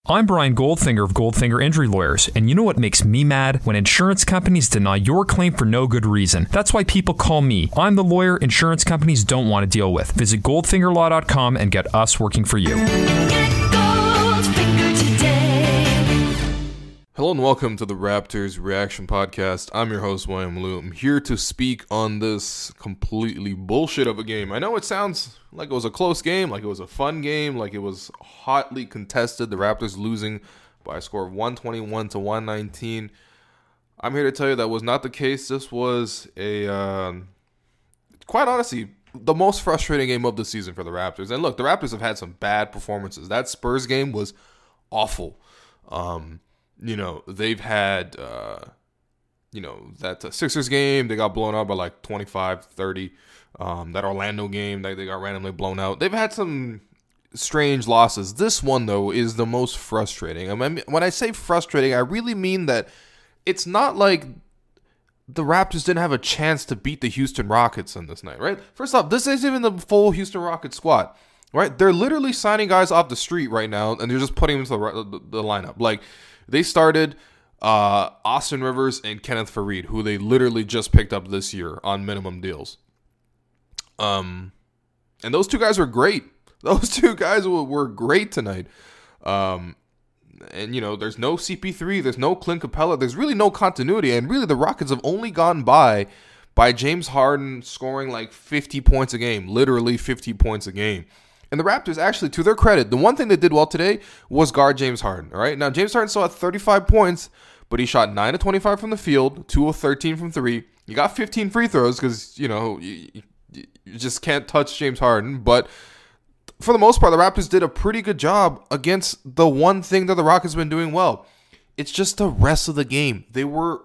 I'm Brian Goldfinger of Goldfinger Injury Lawyers, and you know what makes me mad? When insurance companies deny your claim for no good reason. That's why people call me. I'm the lawyer insurance companies don't want to deal with. Visit goldfingerlaw.com and get us working for you. Hello and welcome to the Raptors Reaction Podcast. I'm your host, William Liu. I'm here to speak on this completely bullshit of a game. I know it sounds like it was a close game, like it was a fun game, like it was hotly contested. The Raptors losing by a score of 121 to 119. I'm here to tell you that was not the case. This was quite honestly, the most frustrating game of the season for the Raptors. And look, the Raptors have had some bad performances. That Spurs game was awful. They've had, that Sixers game, they got blown out by like 25-30. That Orlando game, they got randomly blown out. They've had some strange losses. This one, though, is the most frustrating. I mean, when I say frustrating, I really mean that it's not like the Raptors didn't have a chance to beat the Houston Rockets on this night, right? First off, this isn't even the full Houston Rockets squad, right? They're literally signing guys off the street right now, and they're just putting them into the lineup. Like, they started Austin Rivers and Kenneth Faried, who they literally just picked up this year on minimum deals. And those two guys were great. Those two guys were great tonight. And, there's no CP3, there's no Clint Capella, there's really no continuity. And really, the Rockets have only gone by James Harden scoring like 50 points a game, literally 50 points a game. And the Raptors, actually, to their credit, the one thing they did well today was guard James Harden. All right, now James Harden still had 35 points, but he shot 9 of 25 from the field, 2 of 13 from three. He got 15 free throws because you just can't touch James Harden. But for the most part, the Raptors did a pretty good job against the one thing that the Rockets have been doing well. It's just the rest of the game. They were,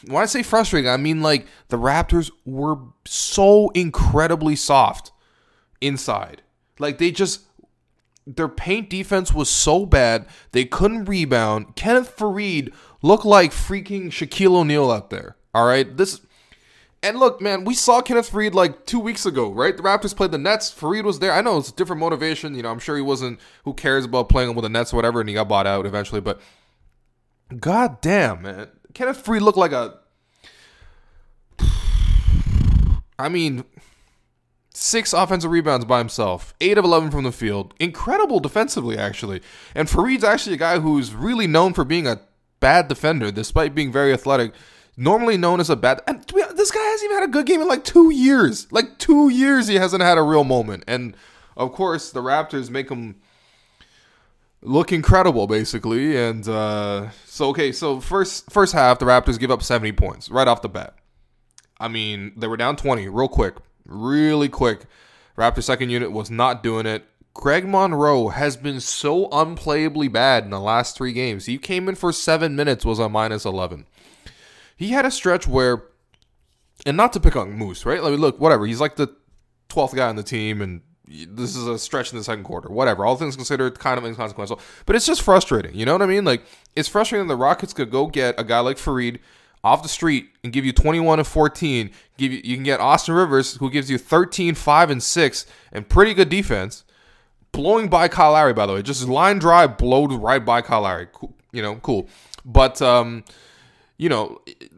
when I say frustrating, I mean like the Raptors were so incredibly soft inside. Like their paint defense was so bad, they couldn't rebound. Kenneth Faried looked like freaking Shaquille O'Neal out there. All right, and look, man, we saw Kenneth Faried like 2 weeks ago, right? The Raptors played the Nets. Faried was there. I know it's a different motivation. I'm sure he wasn't. Who cares about playing with the Nets or whatever? And he got bought out eventually. But god damn, man, Kenneth Faried looked like I mean, 6 offensive rebounds by himself, 8 of 11 from the field. Incredible defensively, actually. And Faried's actually a guy who's really known for being a bad defender, despite being very athletic. Normally known as a bad... And this guy hasn't even had a good game in like 2 years. Like 2 years he hasn't had a real moment. And, of course, the Raptors make him look incredible, basically. And so first half, the Raptors give up 70 points right off the bat. I mean, they were down 20 really quick. Raptors second unit was not doing it. Greg Monroe has been so unplayably bad in the last 3 games. He came in for 7 minutes, was on minus 11. He had a stretch where, and not to pick on Moose, right? Like, look, whatever. He's like the 12th guy on the team, and this is a stretch in the second quarter. Whatever. All things considered, kind of inconsequential. But it's just frustrating. You know what I mean? Like, it's frustrating the Rockets could go get a guy like Faried off the street and give you 21 and 14. You can get Austin Rivers, who gives you 13, 5, and 6, and pretty good defense. Blowing by Kyle Lowry, by the way. Just line drive, blowed right by Kyle Lowry. Cool. But,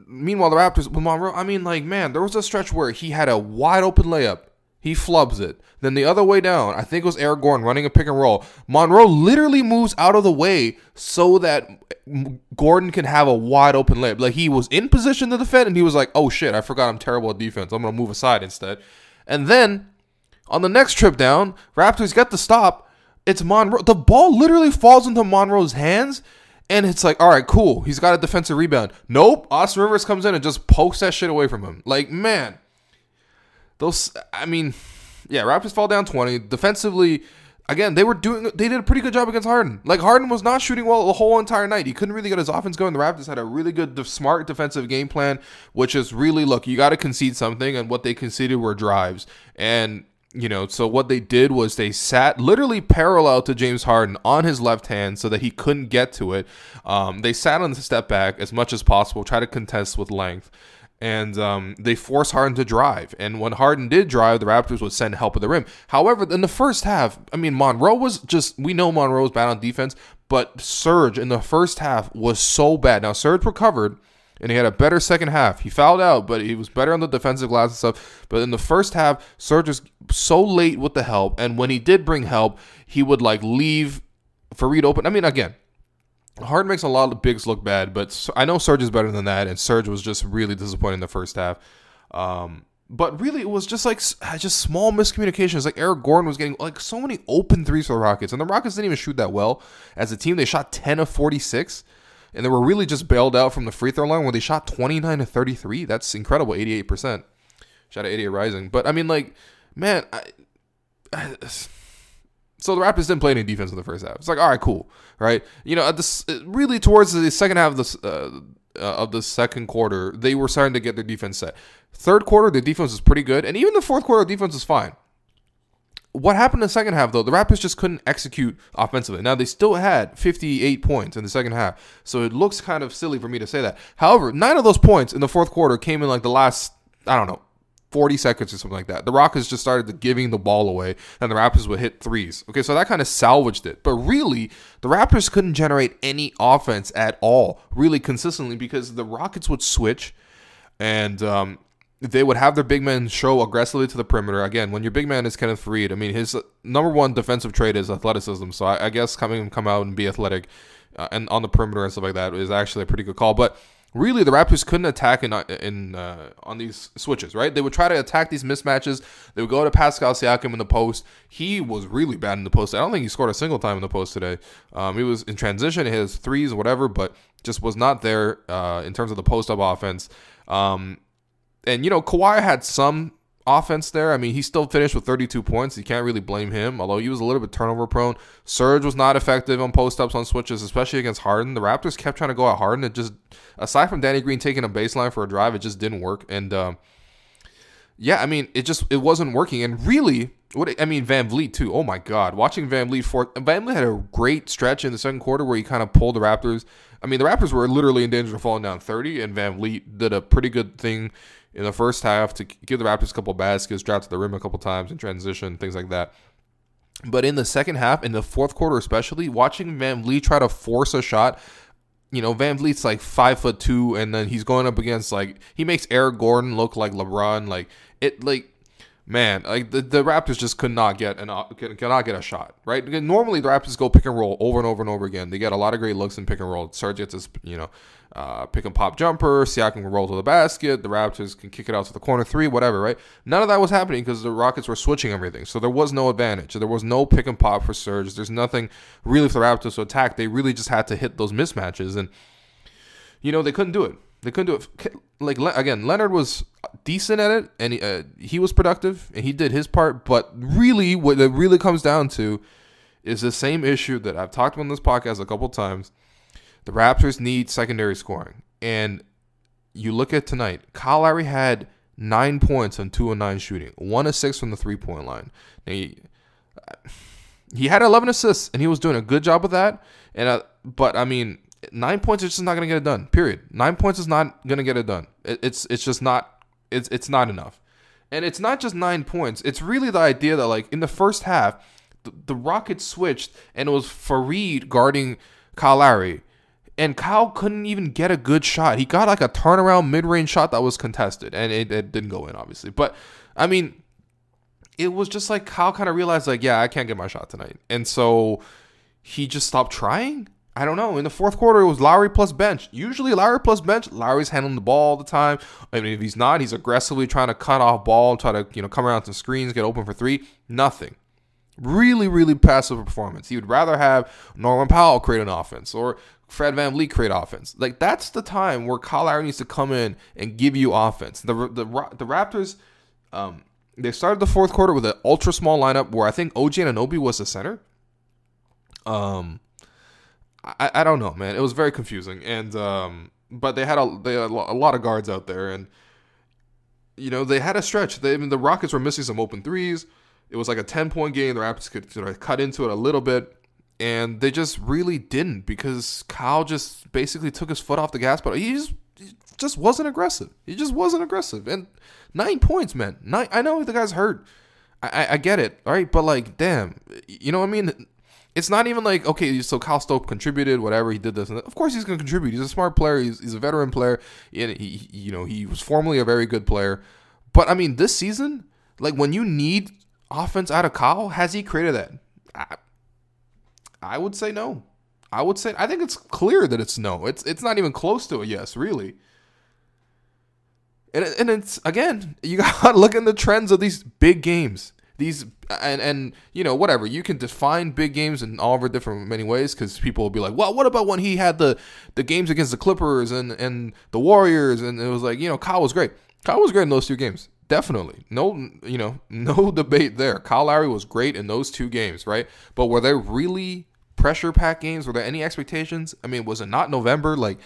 meanwhile, the Raptors, with Monroe, I mean, like, man, there was a stretch where he had a wide open layup. He flubs it. Then the other way down, I think it was Eric Gordon running a pick and roll. Monroe literally moves out of the way so that Gordon can have a wide open layup. Like, he was in position to defend, and he was like, oh, shit, I forgot I'm terrible at defense. I'm going to move aside instead. And then, on the next trip down, Raptors get the stop. It's Monroe. The ball literally falls into Monroe's hands, and it's like, all right, cool. He's got a defensive rebound. Nope. Austin Rivers comes in and just pokes that shit away from him. Like, man. Raptors fall down 20. Defensively, again, they did a pretty good job against Harden. Like, Harden was not shooting well the whole entire night. He couldn't really get his offense going. The Raptors had a really good, smart defensive game plan, which is really, look, you got to concede something, and what they conceded were drives. And, so what they did was they sat literally parallel to James Harden on his left hand so that he couldn't get to it. They sat on the step back as much as possible, try to contest with length. And they forced Harden to drive. And when Harden did drive, the Raptors would send help at the rim. However, in the first half, I mean, we know Monroe was bad on defense, but Serge in the first half was so bad. Now, Serge recovered, and he had a better second half. He fouled out, but he was better on the defensive glass and stuff. But in the first half, Serge was so late with the help. And when he did bring help, he would leave Faried open. I mean, again, Harden makes a lot of the bigs look bad, but I know Serge is better than that, and Serge was just really disappointing in the first half. But really, it was just small miscommunications. Like Eric Gordon was getting so many open threes for the Rockets, and the Rockets didn't even shoot that well as a team. They shot 10 of 46, and they were really just bailed out from the free throw line where they shot 29 of 33. That's incredible, 88%. Shot at 88 rising. But I mean, man, so the Raptors didn't play any defense in the first half. It's all right, cool, right? Really towards the second half of the second quarter, they were starting to get their defense set. Third quarter, the defense was pretty good, and even the fourth quarter, the defense was fine. What happened in the second half, though, the Raptors just couldn't execute offensively. Now, they still had 58 points in the second half, so it looks kind of silly for me to say that. However, 9 of those points in the fourth quarter came in the last, 40 seconds or something like that. The Rockets just started giving the ball away, and the Raptors would hit threes. Okay, so that kind of salvaged it. But really, the Raptors couldn't generate any offense at all, really consistently, because the Rockets would switch, and they would have their big men show aggressively to the perimeter. Again, when your big man is Kenneth Faried, I mean, his number one defensive trait is athleticism. So I guess come out and be athletic and on the perimeter and stuff like that is actually a pretty good call. But really, the Raptors couldn't attack on these switches, right? They would try to attack these mismatches. They would go to Pascal Siakam in the post. He was really bad in the post. I don't think he scored a single time in the post today. He was in transition, his threes or whatever, but just was not there in terms of the post-up offense. And, Kawhi had some offense there. I mean, he still finished with 32 points. You can't really blame him, although he was a little bit turnover prone. Serge was not effective on post-ups on switches, especially against Harden. The Raptors kept trying to go at Harden. It just, aside from Danny Green taking a baseline for a drive, it just didn't work. And, it wasn't working. And really, Van Vliet too. Oh my God. Watching Van Vliet had a great stretch in the second quarter where he kind of pulled the Raptors. I mean, the Raptors were literally in danger of falling down 30, and Van Vliet did a pretty good thing in the first half to give the Raptors a couple of baskets, drive to the rim a couple times in transition, things like that. But in the second half, in the fourth quarter especially, watching Van Vliet try to force a shot, Van Vliet's 5'2", and then he's going up against he makes Eric Gordon look like LeBron. The Raptors just cannot get a shot, right? Normally the Raptors go pick and roll over and over and over again. They get a lot of great looks in pick and roll. Serge gets his, pick and pop jumper. Siakam can roll to the basket. The Raptors can kick it out to the corner three, whatever, right? None of that was happening because the Rockets were switching everything. So there was no advantage. There was no pick and pop for Serge. There's nothing really for the Raptors to attack. They really just had to hit those mismatches, and they couldn't do it. They couldn't do it. Again, Leonard was decent at it, and he was productive, and he did his part. But really, what it really comes down to is the same issue that I've talked about on this podcast a couple times. The Raptors need secondary scoring. And you look at tonight, Kyle Lowry had 9 points on 2 of 9 shooting, 1 of 6 from the three-point line. Now, he had 11 assists, and he was doing a good job with that. But 9 points is just not going to get it done, period. 9 points is not going to get it done. It's just not – it's not enough. And it's not just 9 points. It's really the idea that, in the first half, the Rockets switched, and it was Faried guarding Kyle Lowry. And Kyle couldn't even get a good shot. He got a turnaround mid-range shot that was contested, and it didn't go in, obviously. But, it was just Kyle kind of realized, I can't get my shot tonight. And so he just stopped trying. I don't know. In the fourth quarter, it was Lowry plus bench. Usually Lowry plus bench, Lowry's handling the ball all the time. If he's not, he's aggressively trying to cut off ball, try to come around to screens, get open for three. Nothing. Really, really passive performance. He would rather have Norman Powell create an offense or Fred VanVleet create offense. That's the time where Kyle Lowry needs to come in and give you offense. The Raptors, they started the fourth quarter with an ultra small lineup where I think OG Anunoby was the center. I don't know, man. It was very confusing, and but they had a lot of guards out there, and they had a stretch. The Rockets were missing some open threes. It was a 10-point game. The Raptors could sort of cut into it a little bit. And they just really didn't because Kyle just basically took his foot off the gas. But he just just wasn't aggressive. He just wasn't aggressive. And 9 points, man. I know the guy's hurt. I get it, all right? But, like, damn. You know what I mean? It's not even like, okay, so Kyle Stope contributed, whatever, he did this. And of course he's going to contribute. He's a smart player. He's a veteran player. He was formerly a very good player. But, I mean, this season, like, when you need offense out of Kyle, has he created that? I would say no. I think it's clear that it's no. It's not even close to a yes, really. And it's, again, you got to look in the trends of these big games. These and whatever, you can define big games in all over different many ways, because people will be like, well, what about when he had the games against the Clippers and the Warriors, and it was like, Kyle was great. Kyle was great in those two games, definitely. No debate there. Kyle Lowry was great in those two games, right? But were there really pressure pack games? Were there any expectations? I mean, was it not November? Like,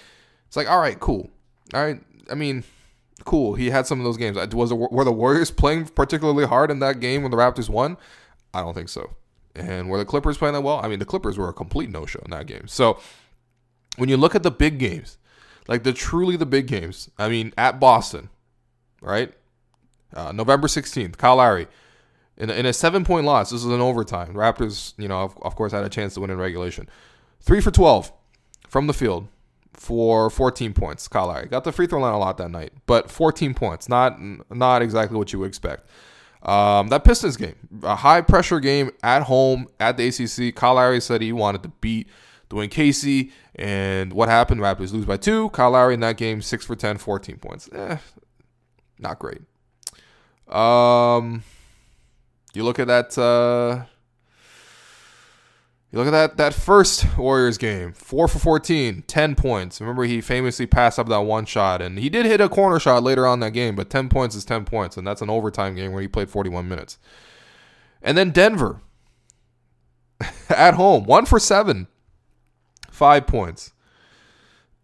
it's like, all right, cool. All right, I mean, cool. He had some of those games. Were the Warriors playing particularly hard in that game when the Raptors won? I don't think so. And were the Clippers playing that well? I mean, the Clippers were a complete no-show in that game. So when you look at the big games, like the big games, I mean, at Boston, right? November 16th, Kyle Lowry, in a 7-point loss. This was an overtime. Raptors, of course, had a chance to win in regulation. 3 for 12 from the field for 14 points. Kyle Lowry got the free throw line a lot that night, but 14 points, not exactly what you would expect. That Pistons game, a high pressure game at home at the ACC. Kyle Lowry said he wanted to beat Dwayne Casey, and what happened? Raptors lose by 2. Kyle Lowry in that game, 6 for 10, 14 points. Not great. You look at that. You look at that first Warriors game, 4 for 14, 10 points. Remember, he famously passed up that one shot, and he did hit a corner shot later on in that game, but 10 points is 10 points, and that's an overtime game where he played 41 minutes. And then Denver, at home, 1 for 7, 5 points.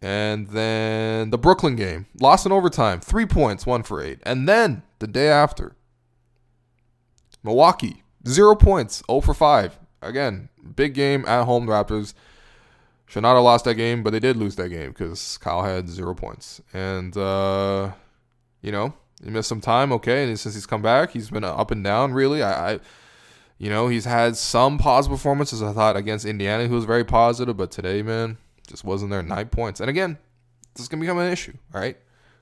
And then the Brooklyn game, lost in overtime, 3 points, 1 for 8. And then the day after, Milwaukee, 0 points, 0 for 5. Again, big game at home. The Raptors should not have lost that game, but they did lose that game because Kyle had 0 points. And, he missed some time, okay, and since he's come back, he's been up and down, really. He's had some positive performances, I thought, against Indiana, who was very positive, but today, man, just wasn't there. 9 points. And again, this is going to become an issue, all right?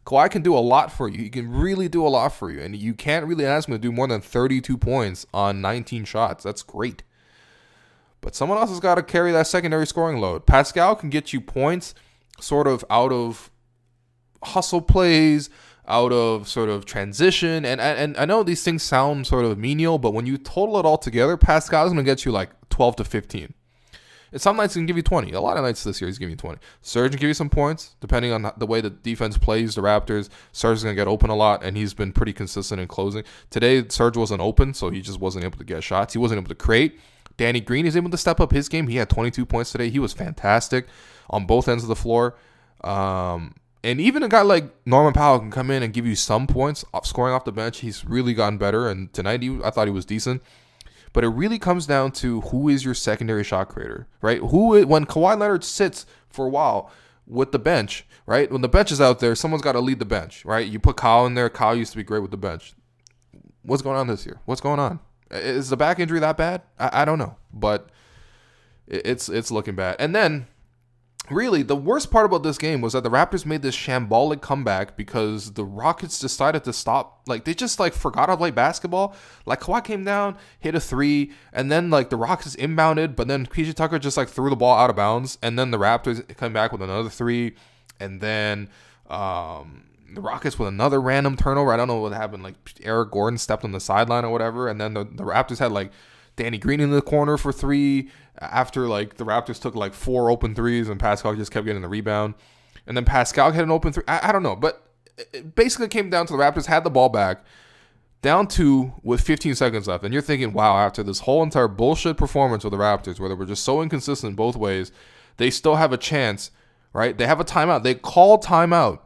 Kawhi can do a lot for you. He can really do a lot for you, and you can't really ask him to do more than 32 points on 19 shots. That's great. But someone else has got to carry that secondary scoring load. Pascal can get you points sort of out of hustle plays, out of sort of transition. And I know these things sound sort of menial, but when you total it all together, Pascal's going to get you like 12 to 15. And some nights he can give you 20. A lot of nights this year he's giving you 20. Serge can give you some points, depending on the way the defense plays the Raptors. Serge is going to get open a lot, and he's been pretty consistent in closing. Today, Serge wasn't open, so he just wasn't able to get shots. He wasn't able to create. Danny Green is able to step up his game. He had 22 points today. He was fantastic on both ends of the floor. And even a guy like Norman Powell can come in and give you some points scoring off the bench. He's really gotten better, and tonight I thought he was decent. But it really comes down to who is your secondary shot creator, right? When Kawhi Leonard sits for a while with the bench, right? When the bench is out there, someone's got to lead the bench, right? You put Kyle in there. Kyle used to be great with the bench. What's going on this year? What's going on? Is the back injury that bad? I don't know, but it's looking bad. And then, really, the worst part about this game was that the Raptors made this shambolic comeback because the Rockets decided to stop. Like, they just, forgot how to play basketball. Like, Kawhi came down, hit a 3, and then, the Rockets inbounded, but then PJ Tucker just, threw the ball out of bounds, and then the Raptors come back with another 3, and then the Rockets with another random turnover. I don't know what happened. Eric Gordon stepped on the sideline or whatever. And then the Raptors had Danny Green in the corner for 3 after the Raptors took 4 open threes and Pascal just kept getting the rebound. And then Pascal had an open 3. I don't know. But it basically came down to the Raptors had the ball back, down 2 with 15 seconds left. And you're thinking, wow, after this whole entire bullshit performance of the Raptors where they were just so inconsistent both ways, they still have a chance, right? They have a timeout. They call timeout.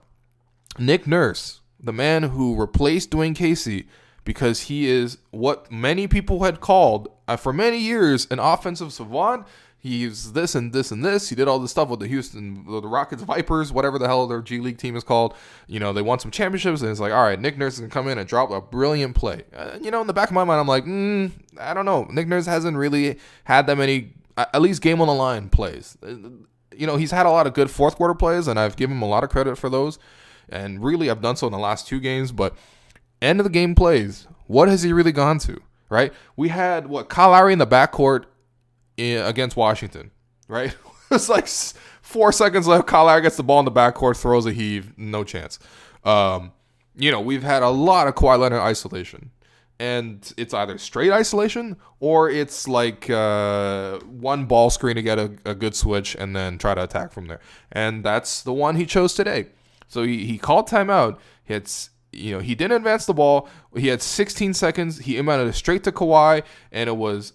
Nick Nurse, the man who replaced Dwayne Casey, because he is what many people had called for many years an offensive savant. He's this and this and this. He did all this stuff with the Rockets Vipers, whatever the hell their G League team is called. You know, they won some championships, and it's like, all right, Nick Nurse can come in and drop a brilliant play. You know, in the back of my mind, I'm like, I don't know. Nick Nurse hasn't really had that many, at least game on the line plays. You know, he's had a lot of good fourth quarter plays, and I've given him a lot of credit for those. And really, I've done so in the last 2 games. But end of the game plays, what has he really gone to, right? We had, Kyle Lowry in the backcourt against Washington, right? It's like 4 seconds left. Kyle Lowry gets the ball in the backcourt, throws a heave, no chance. You know, we've had a lot of Kawhi Leonard isolation. And it's either straight isolation or it's like one ball screen to get a good switch and then try to attack from there. And that's the one he chose today. So he called timeout. He didn't advance the ball. He had 16 seconds. He inbounded it straight to Kawhi, and it was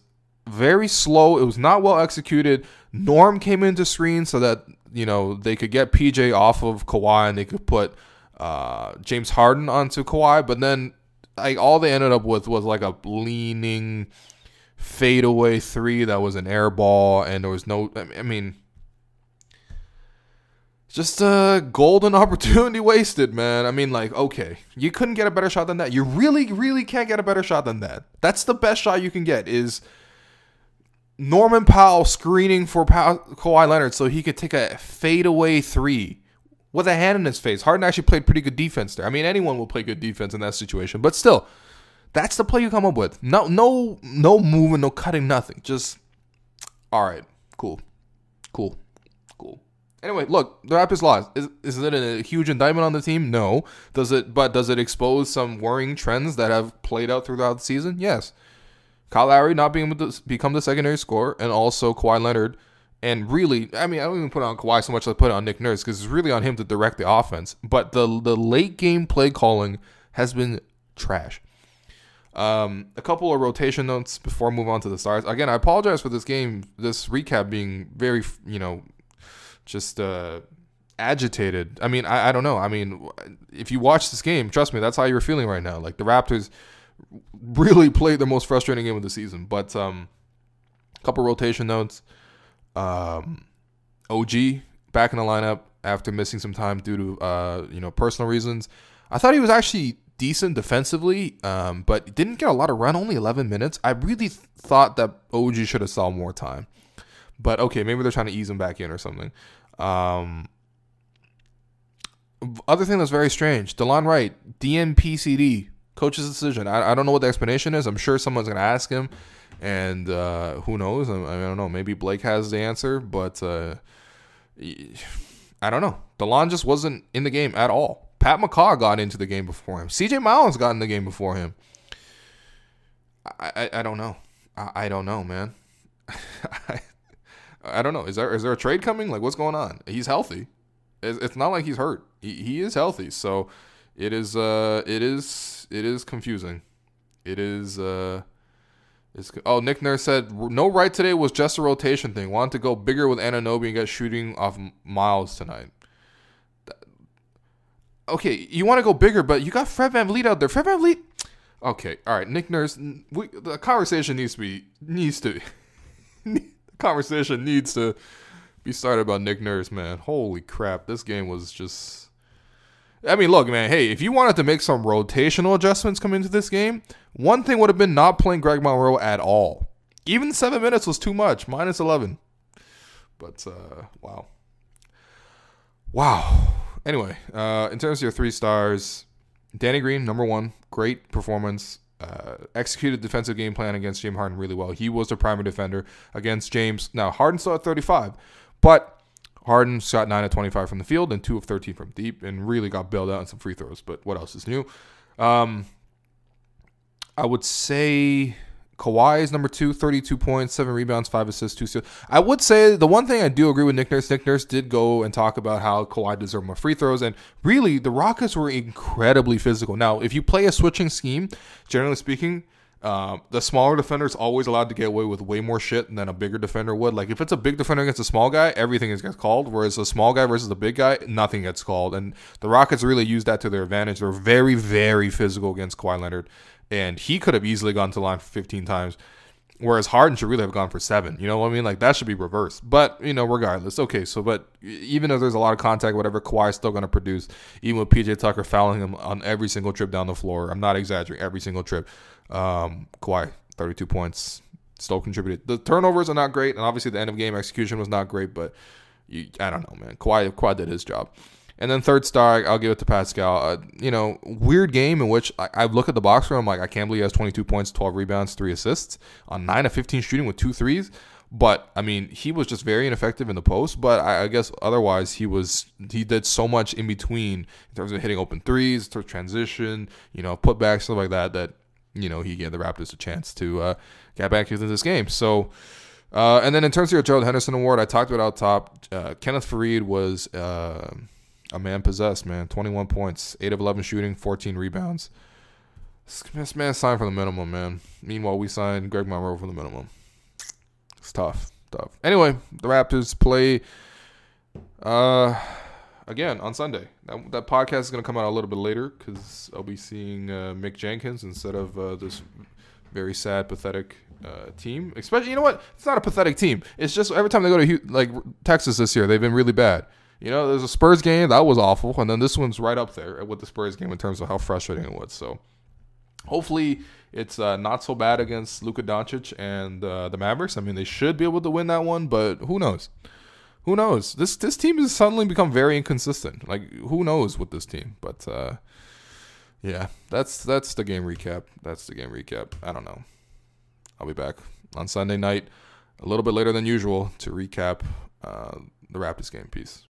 very slow. It was not well executed. Norm came into screen so that, you know, they could get PJ off of Kawhi and they could put James Harden onto Kawhi. But then all they ended up with was like a leaning fadeaway 3 that was an air ball, and there was no, I mean, just a golden opportunity wasted, man. I mean, like, okay, you couldn't get a better shot than that. You really, really can't get a better shot than that. That's the best shot you can get, is Norman Powell screening for Kawhi Leonard so he could take a fadeaway 3 with a hand in his face. Harden actually played pretty good defense there. I mean, anyone will play good defense in that situation, but still, that's the play you come up with. No moving, no cutting, nothing. Just, all right, cool. Anyway, look, the Raptors lost. Is it a huge indictment on the team? No. Does it expose some worrying trends that have played out throughout the season? Yes. Kyle Lowry not being able to become the secondary scorer, and also Kawhi Leonard. And really, I mean, I don't even put it on Kawhi so much as I put it on Nick Nurse, because it's really on him to direct the offense. But the late game play calling has been trash. A couple of rotation notes before I move on to the stars. Again, I apologize for this recap being very, just agitated. I mean, I don't know. I mean, if you watch this game, trust me, that's how you're feeling right now. Like, the Raptors really played their most frustrating game of the season. But a couple rotation notes. OG back in the lineup after missing some time due to personal reasons. I thought he was actually decent defensively, but didn't get a lot of run. Only 11 minutes. I really thought that OG should have saw more time. But okay, maybe they're trying to ease him back in or something. Other thing that's very strange, DeLon Wright, DNPCD, coach's decision. I don't know what the explanation is. I'm sure someone's going to ask him, and who knows? I don't know. Maybe Blake has the answer, but I don't know. DeLon just wasn't in the game at all. Pat McCaw got into the game before him. CJ Miles got in the game before him. I don't know. I don't know, man. I don't know. Is there a trade coming? Like, what's going on? He's healthy. It's not like he's hurt. He is healthy. So it is confusing. It is Nick Nurse said no right today was just a rotation thing. Wanted to go bigger with Anunoby and get shooting off Miles tonight. Okay, you want to go bigger, but you got Fred VanVleet out there. Fred VanVleet. Okay, all right. Nick Nurse. The conversation needs to. Conversation needs to be started about Nick Nurse, man. Holy crap, this game was just... I mean, look, man, hey, if you wanted to make some rotational adjustments come into this game, one thing would have been not playing Greg Monroe at all. Even 7 minutes was too much, minus 11. But, wow. Anyway, in terms of your 3 stars, Danny Green, number 1, great performance. Executed defensive game plan against James Harden really well. He was the primary defender against James. Now, Harden still at 35, but Harden shot 9 of 25 from the field and 2 of 13 from deep and really got bailed out on some free throws. But what else is new? I would say Kawhi is number 2, 32 points, 7 rebounds, 5 assists, 2 steals. I would say the one thing I do agree with Nick Nurse. Nick Nurse did go and talk about how Kawhi deserved more free throws, and really the Rockets were incredibly physical. Now, if you play a switching scheme, generally speaking, the smaller defender is always allowed to get away with way more shit than a bigger defender would. Like, if it's a big defender against a small guy, everything gets called, whereas a small guy versus a big guy, nothing gets called. And the Rockets really used that to their advantage. They were very, very physical against Kawhi Leonard, and he could have easily gone to the line 15 times. Whereas Harden should really have gone for 7. You know what I mean? Like, that should be reversed. But, regardless. Okay, so, but even if there's a lot of contact, whatever, Kawhi's still going to produce. Even with PJ Tucker fouling him on every single trip down the floor. I'm not exaggerating. Every single trip. Kawhi, 32 points. Still contributed. The turnovers are not great. And obviously the end of game execution was not great. But, I don't know, man. Kawhi did his job. And then third star, I'll give it to Pascal. Weird game in which I look at the box score. I'm like, I can't believe he has 22 points, 12 rebounds, 3 assists on 9 of 15 shooting with 2 threes. But, I mean, he was just very ineffective in the post. But I guess otherwise he did so much in between in terms of hitting open threes, transition, putbacks, stuff like that, he gave the Raptors a chance to get back into this game. So, and then in terms of your Gerald Henderson award, I talked about out top. Kenneth Faried was... a man possessed, man. 21 points, 8 of 11 shooting, 14 rebounds. This man signed for the minimum, man. Meanwhile, we signed Greg Monroe for the minimum. It's tough. Anyway, the Raptors play again on Sunday. That podcast is going to come out a little bit later because I'll be seeing Mick Jenkins instead of this very sad, pathetic team. Especially, you know what? It's not a pathetic team. It's just every time they go to Texas this year, they've been really bad. There's a Spurs game. That was awful. And then this one's right up there with the Spurs game in terms of how frustrating it was. So hopefully it's not so bad against Luka Doncic and the Mavericks. I mean, they should be able to win that one, but who knows? This team has suddenly become very inconsistent. Like, who knows with this team? But, yeah, that's the game recap. I don't know. I'll be back on Sunday night a little bit later than usual to recap the Raptors game. Peace.